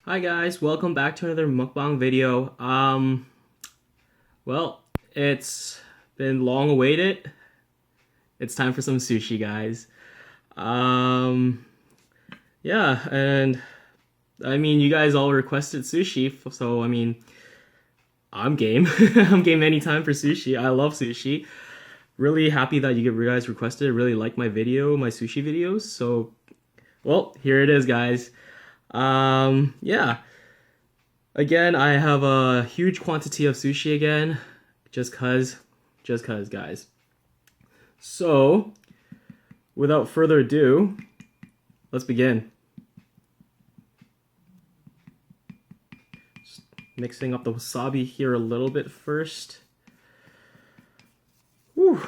Hi guys, welcome back to another mukbang video. Well, it's been long awaited. It's time for some sushi, guys. Um, yeah, and I mean, you guys all requested sushi, so I mean, I'm game. I'm game anytime for sushi. I love sushi. Really happy that you guys requested it. Really like my sushi videos. So, well, here it is, guys. Yeah. Again, I have a huge quantity of sushi again, just cause, guys. So, without further ado, let's begin. Just mixing up the wasabi here a little bit first. Whew.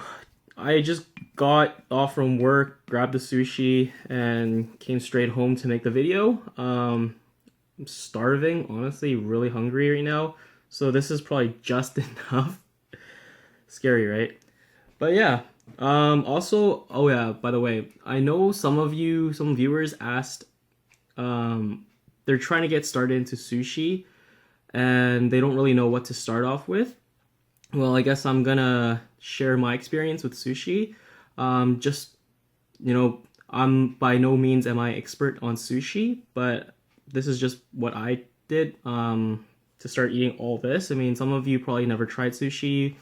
I just got off from work, grabbed the sushi, and came straight home to make the video. I'm starving, honestly, really hungry right now. So this is probably just enough. Scary, right? But yeah. Also, oh yeah, by the way, I know some viewers asked, they're trying to get started into sushi and they don't really know what to start off with. Well, I guess I'm gonna share my experience with sushi. Just, I'm by no means am I expert on sushi, but this is just what I did to start eating all this. I mean, some of you probably never tried sushi,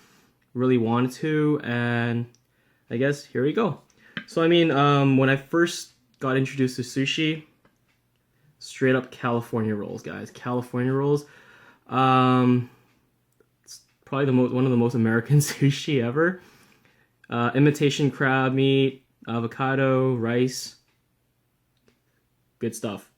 really wanted to, and I guess here we go. So I mean, when I first got introduced to sushi, straight up California rolls, guys. California rolls. It's probably one of the most American sushi ever. Imitation crab meat, avocado, rice. Good stuff.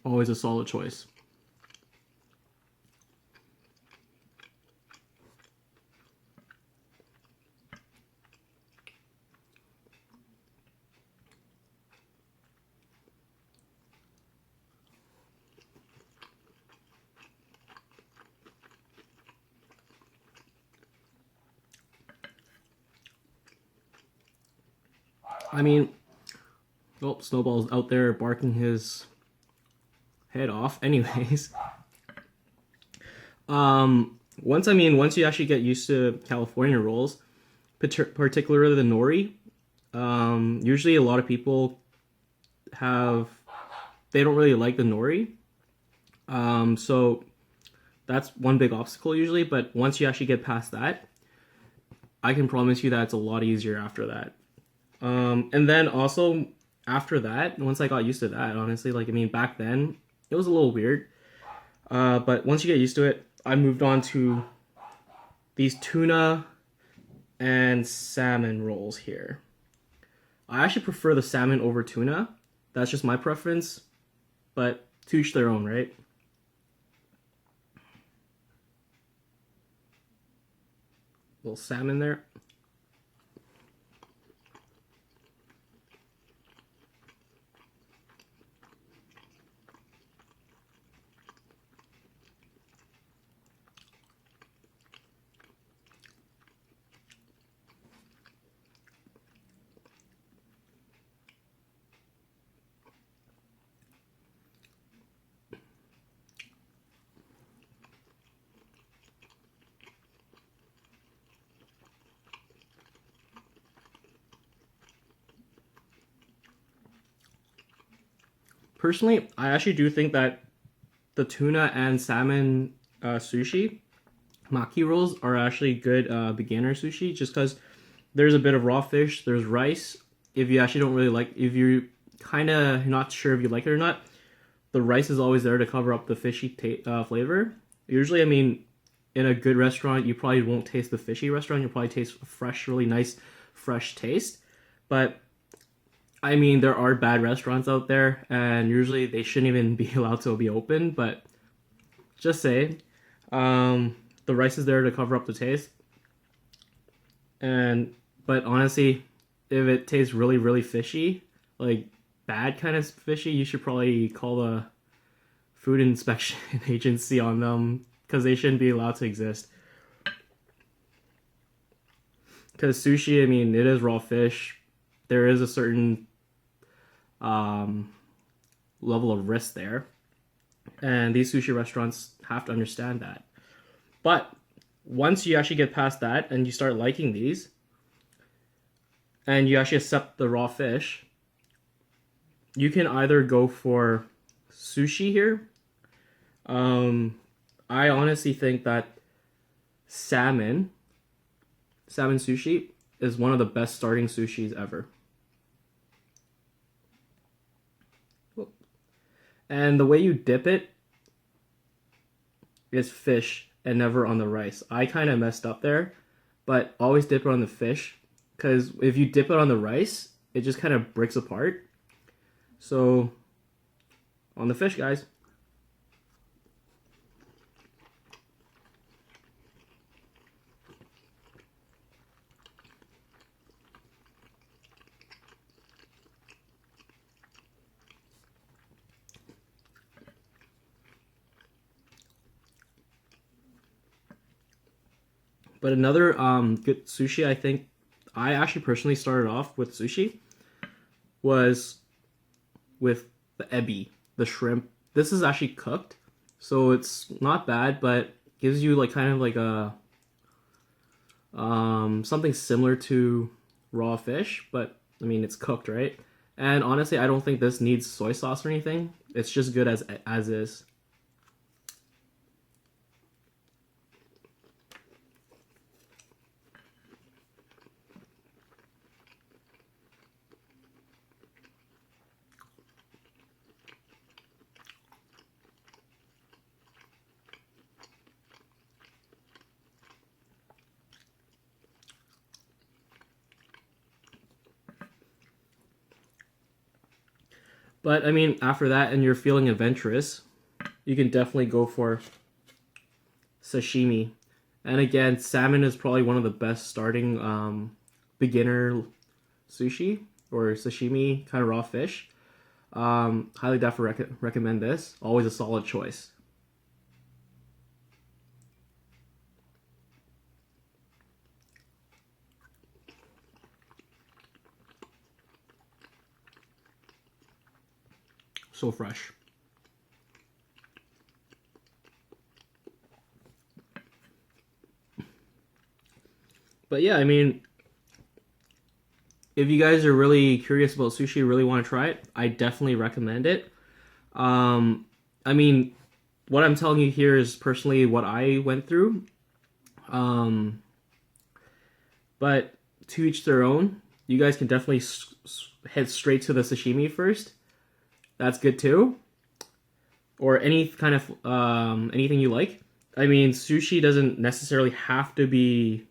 Always a solid choice. I mean, oh, Snowball's out there barking his head off. Anyways, once you actually get used to California rolls, particularly the nori, usually a lot of people they don't really like the nori. So that's one big obstacle usually. But once you actually get past that, I can promise you that it's a lot easier after that. And then also after that, once I got used to that, honestly, back then it was a little weird. But once you get used to it, I moved on to these tuna and salmon rolls here. I actually prefer the salmon over tuna. That's just my preference, but to each their own, right? Little salmon there. Personally, I actually do think that the tuna and salmon sushi maki rolls are actually good beginner sushi, just because there's a bit of raw fish, there's rice. If you actually don't really like, if you're kind of not sure if you like it or not, the rice is always there to cover up the fishy flavor. Usually, I mean, in a good restaurant, you probably won't taste the fishy restaurant. You'll probably taste a fresh, really nice, fresh taste. But I mean, there are bad restaurants out there, and usually they shouldn't even be allowed to be open. But just say, the rice is there to cover up the taste. But honestly, if it tastes really, really fishy, like bad kind of fishy, you should probably call the food inspection agency on them because they shouldn't be allowed to exist. Because sushi, I mean, it is raw fish. There is a certain level of risk there. And these sushi restaurants have to understand that. But once you actually get past that and you start liking these, and you actually accept the raw fish, you can either go for sushi here. I honestly think that salmon sushi is one of the best starting sushis ever. And the way you dip it is fish and never on the rice. I kind of messed up there, but always dip it on the fish, because if you dip it on the rice, it just kind of breaks apart. So, on the fish, guys. But another good sushi, I think, I actually personally started off with sushi, was with the ebi, the shrimp. This is actually cooked, so it's not bad, but gives you like kind of like a something similar to raw fish, but I mean it's cooked, right? And honestly, I don't think this needs soy sauce or anything. It's just good as is. But I mean, after that, and you're feeling adventurous, you can definitely go for sashimi. And again, salmon is probably one of the best starting beginner sushi or sashimi kind of raw fish. Highly definitely recommend this. Always a solid choice. So fresh. But yeah, I mean, if you guys are really curious about sushi, really want to try it, I definitely recommend it. I mean, what I'm telling you here is personally what I went through. But to each their own. You guys can definitely head straight to the sashimi first. That's good too. Or any kind of anything you like. I mean, sushi doesn't necessarily have to be,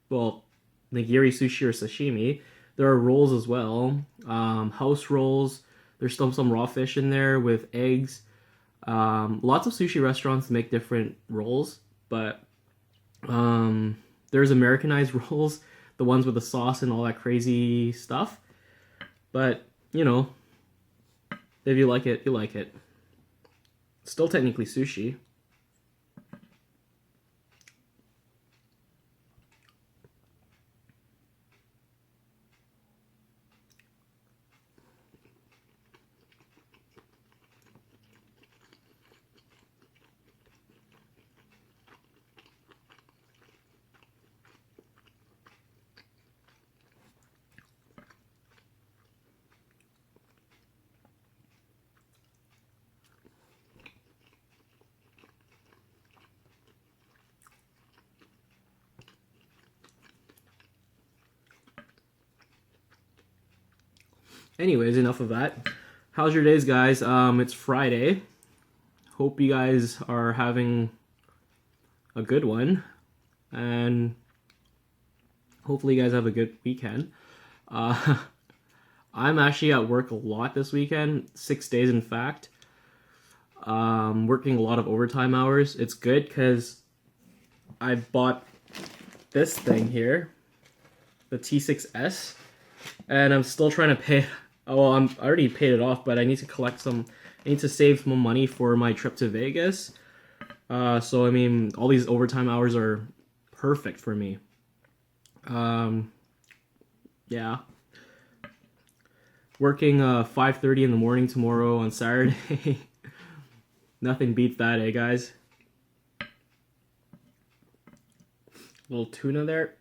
well, nigiri sushi or sashimi. There are rolls as well. House rolls. There's still some raw fish in there with eggs. Lots of sushi restaurants make different rolls, but there's Americanized rolls, the ones with the sauce and all that crazy stuff. But, you know, if you like it, you like it. Still technically sushi. Anyways, enough of that. How's your days, guys? It's Friday. Hope you guys are having a good one. And hopefully you guys have a good weekend. I'm actually at work a lot this weekend. 6 days, in fact. Working a lot of overtime hours. It's good because I bought this thing here. The T6S. And I'm still trying to pay... Oh, well, I already paid it off, but I need to collect some... I need to save some money for my trip to Vegas. So I mean, all these overtime hours are perfect for me. Um, yeah, working 5:30 in the morning tomorrow on Saturday. Nothing beats that, eh, guys? Little tuna there.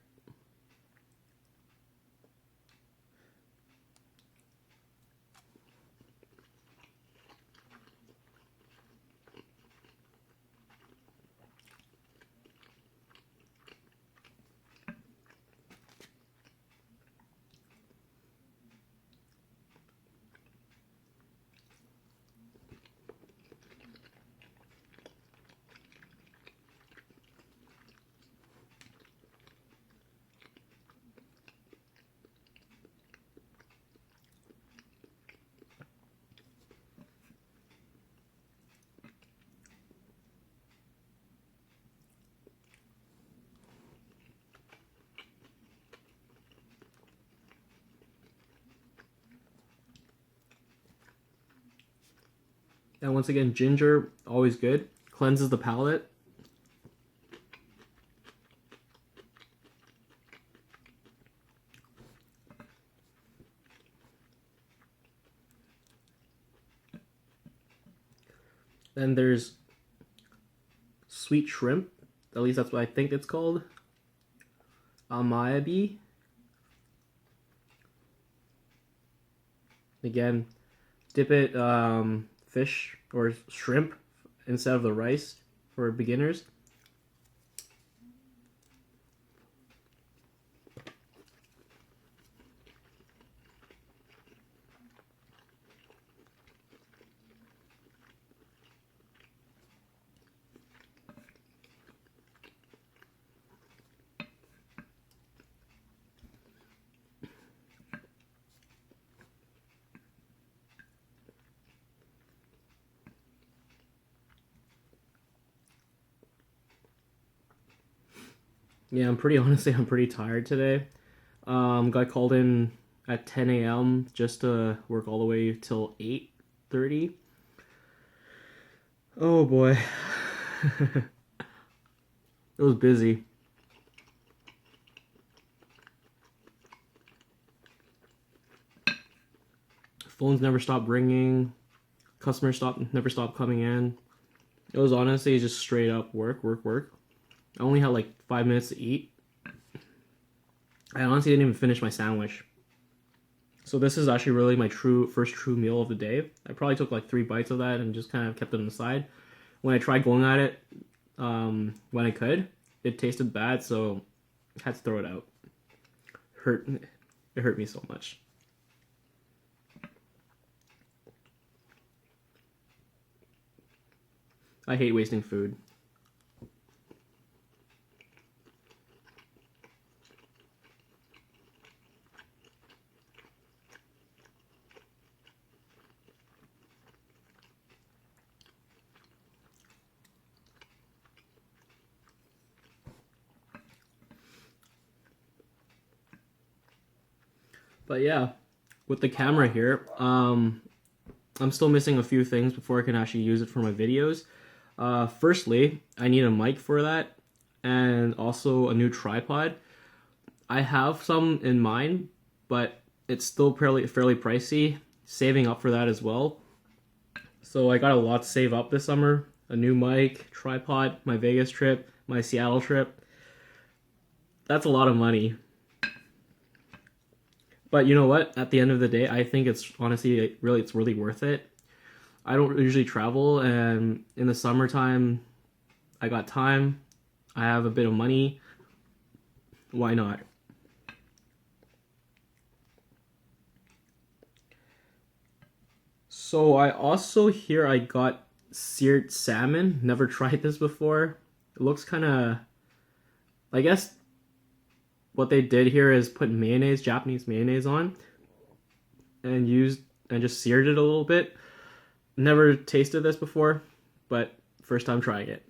And once again, ginger, always good. Cleanses the palate. Then there's sweet shrimp. At least that's what I think it's called. Amaebi. Again, dip it fish or shrimp instead of the rice for beginners. Yeah, I'm pretty tired today. Got called in at 10 a.m. just to work all the way till 8:30. Oh boy. It was busy. Phones never stopped ringing. Customers never stopped coming in. It was honestly just straight up work, work, work. I only had like 5 minutes to eat. I honestly didn't even finish my sandwich. So this is actually really my first true meal of the day. I probably took like 3 bites of that and just kind of kept it on the side. When I tried going at it, when I could, it tasted bad, so I had to throw it out. It hurt me so much. I hate wasting food. But yeah, with the camera here, I'm still missing a few things before I can actually use it for my videos. Firstly, I need a mic for that, and also a new tripod. I have some in mind, but it's still fairly pricey. Saving up for that as well. So I got a lot to save up this summer. A new mic, tripod, my Vegas trip, my Seattle trip. That's a lot of money. But you know what? At the end of the day, I think it's honestly it's really worth it. I don't usually travel, and in the summertime, I got time. I have a bit of money. Why not? So I also hear I got seared salmon. Never tried this before. It looks kind of, I guess what they did here is put mayonnaise, Japanese mayonnaise on, and just seared it a little bit. Never tasted this before, but first time trying it.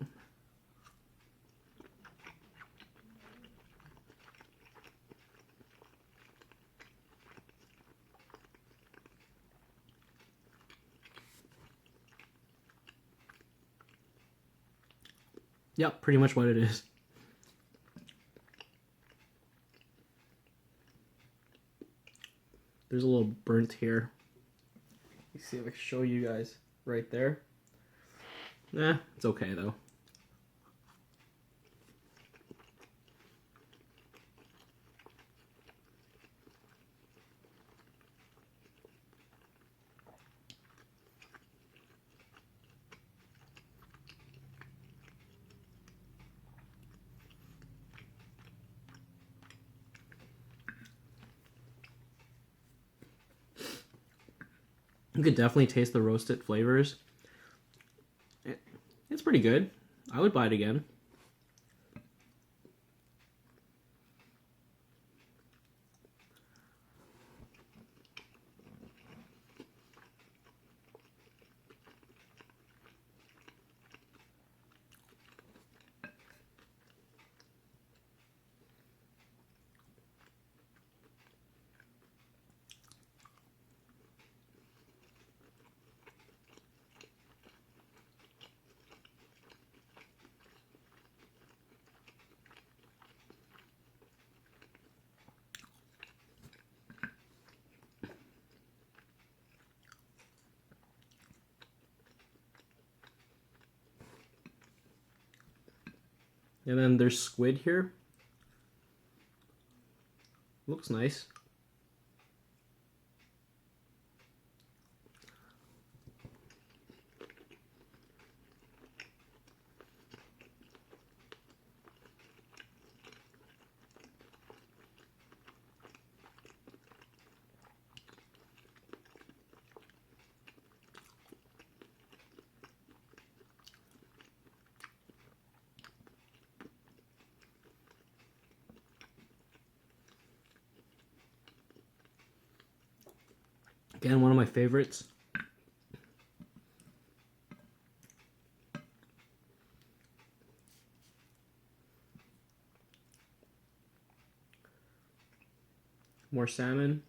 Yep, pretty much what it is. There's a little burnt here. Let's see if I can show you guys right there. Nah, it's okay though. You could definitely taste the roasted flavors. It's pretty good. I would buy it again. And then there's squid here. Looks nice. Again, one of my favorites. More salmon.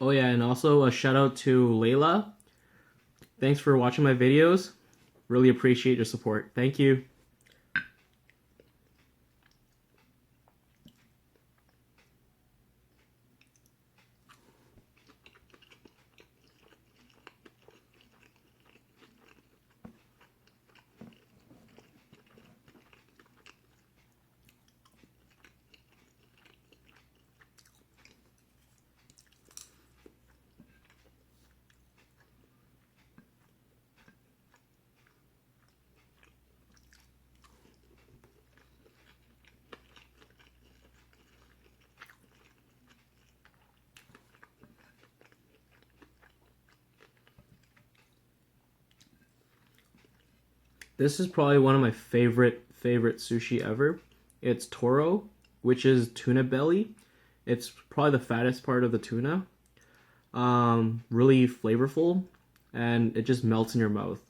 Oh yeah, and also a shout out to Layla. Thanks for watching my videos. Really appreciate your support. Thank you. This is probably one of my favorite sushi ever. It's toro, which is tuna belly. It's probably the fattest part of the tuna. Really flavorful, and it just melts in your mouth.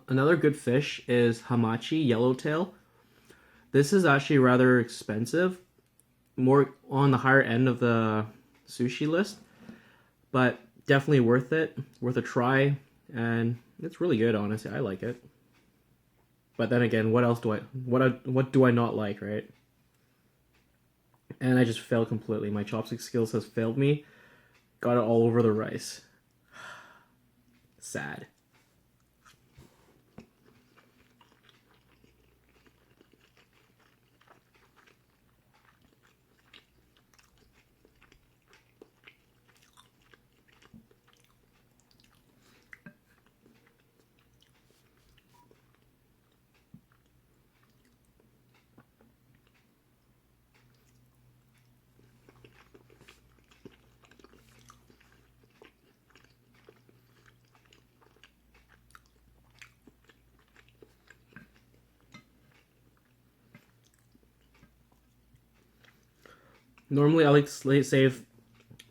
Another good fish is Hamachi Yellowtail. This is actually rather expensive, more on the higher end of the sushi list, but definitely worth it, worth a try, and it's really good, honestly. I like it. But then again, what do I not like, right? And I just failed completely. My chopstick skills has failed me. Got it all over the rice. Sad. Normally, I like to save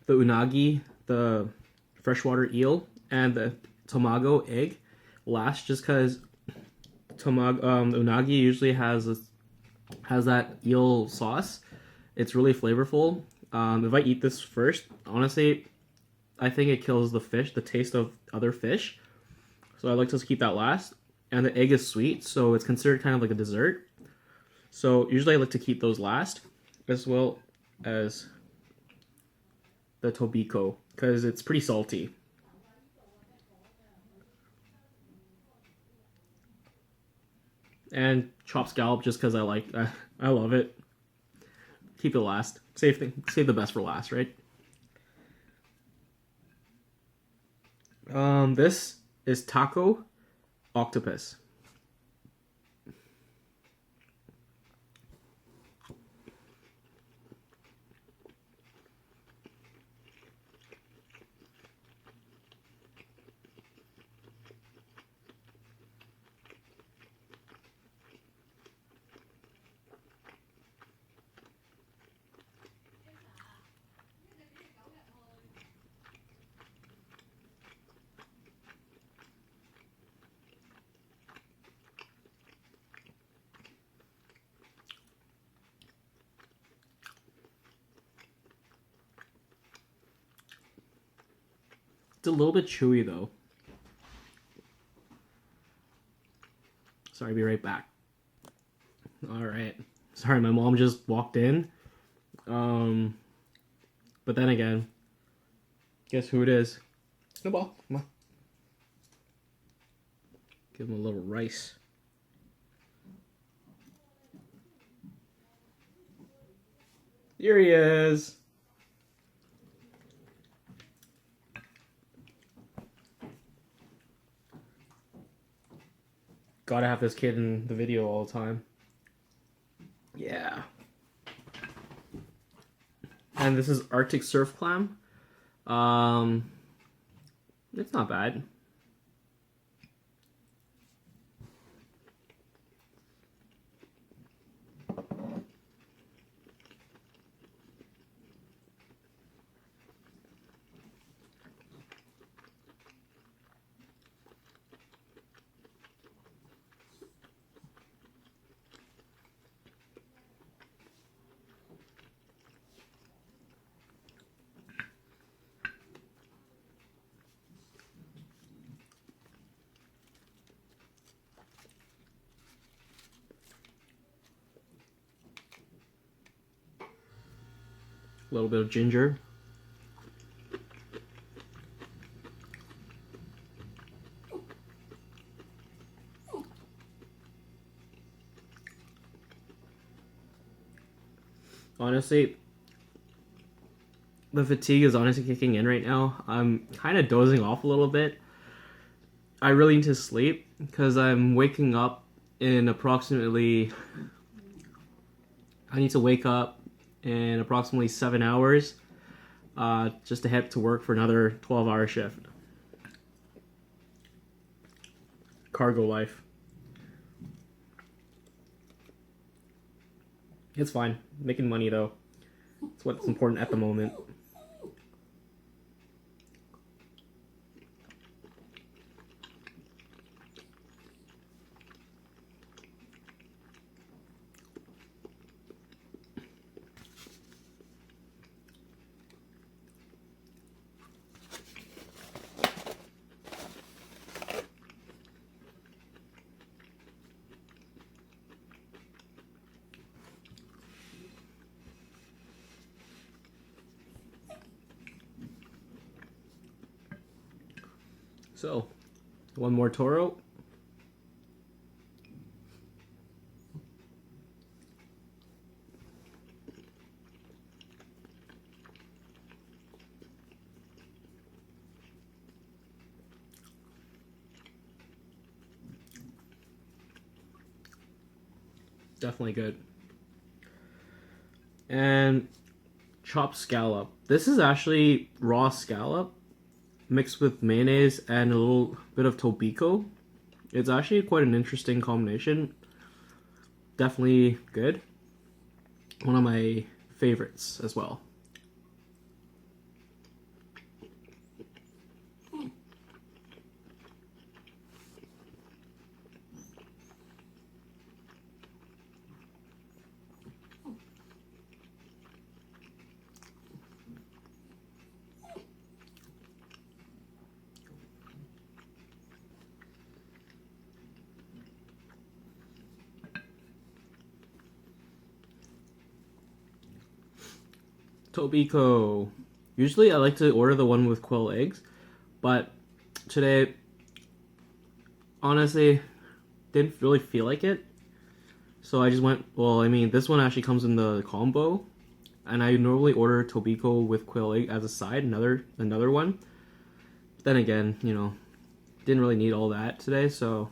the unagi, the freshwater eel, and the tamago egg last, just because unagi usually has that eel sauce. It's really flavorful. If I eat this first, honestly, I think it kills the fish, the taste of other fish. So I like to keep that last. And the egg is sweet, so it's considered kind of like a dessert. So usually I like to keep those last, as well as the tobiko, because it's pretty salty. And chopped scallop, just because I love it. Keep it last. Save the best for last, right? This is taco octopus. It's a little bit chewy though. Sorry, be right back. Alright. Sorry, my mom just walked in. But then again, guess who it is? Snowball, come on. Give him a little rice. Here he is. Gotta have this kid in the video all the time. Yeah. And this is Arctic surf clam. It's not bad. A little bit of ginger. Honestly, the fatigue is honestly kicking in right now. I'm kind of dozing off a little bit. I really need to sleep because I'm waking up in approximately... I need to wake up in approximately 7 hours just to head to work for another 12-hour shift. Cargo life. It's fine. Making money though. It's what's important at the moment. So, one more Toro. Definitely good. And chopped scallop. This is actually raw scallop mixed with mayonnaise and a little bit of tobiko. It's actually quite an interesting combination. Definitely good. One of my favorites as well. Tobiko. Usually I like to order the one with quail eggs, but today, honestly, didn't really feel like it. So I just went, well, I mean, this one actually comes in the combo, and I normally order Tobiko with quail egg as a side, another one. But then again, you know, didn't really need all that today, so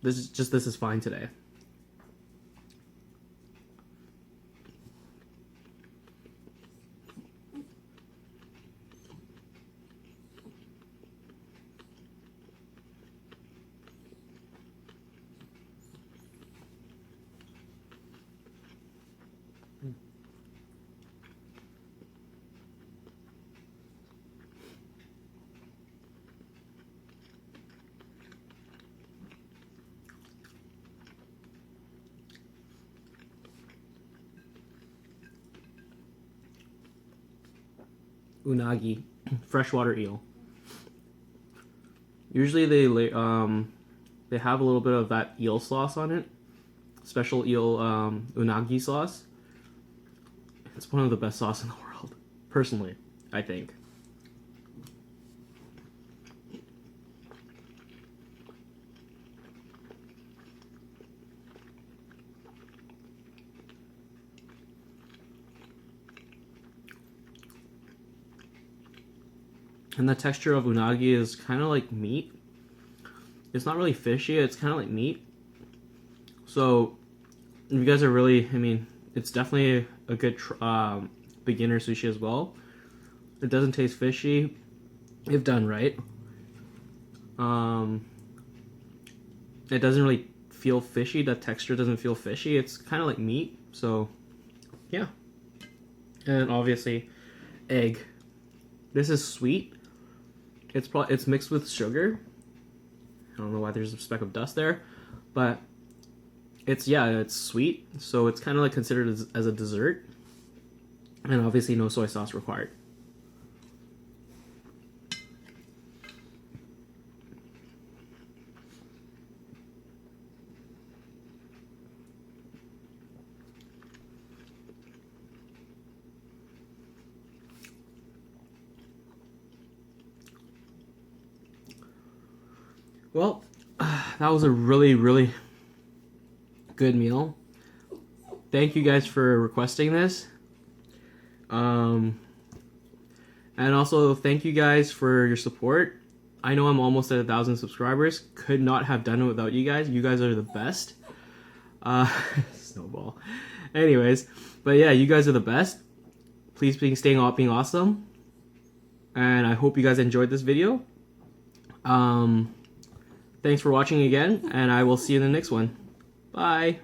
this is fine today. Unagi, freshwater eel. Usually they have a little bit of that eel sauce on it, special eel unagi sauce. It's one of the best sauce in the world, personally, I think. And the texture of unagi is kind of like meat. It's not really fishy, it's kind of like meat. So, if you guys are really, I mean, it's definitely a good beginner sushi as well. It doesn't taste fishy if done right. It doesn't really feel fishy. The texture doesn't feel fishy. It's kind of like meat. So, yeah. And obviously, egg. This is sweet. It's mixed with sugar. I don't know why there's a speck of dust there, but it's sweet, so it's kind of like considered as a dessert, and obviously no soy sauce required. Well, that was a really good meal. Thank you guys for requesting this. And also thank you guys for your support. I know I'm almost at 1,000 subscribers. Could not have done it without you guys. You guys are the best. Snowball. Anyways, but yeah, you guys are the best. Please being awesome. And I hope you guys enjoyed this video. Thanks for watching again, and I will see you in the next one. Bye.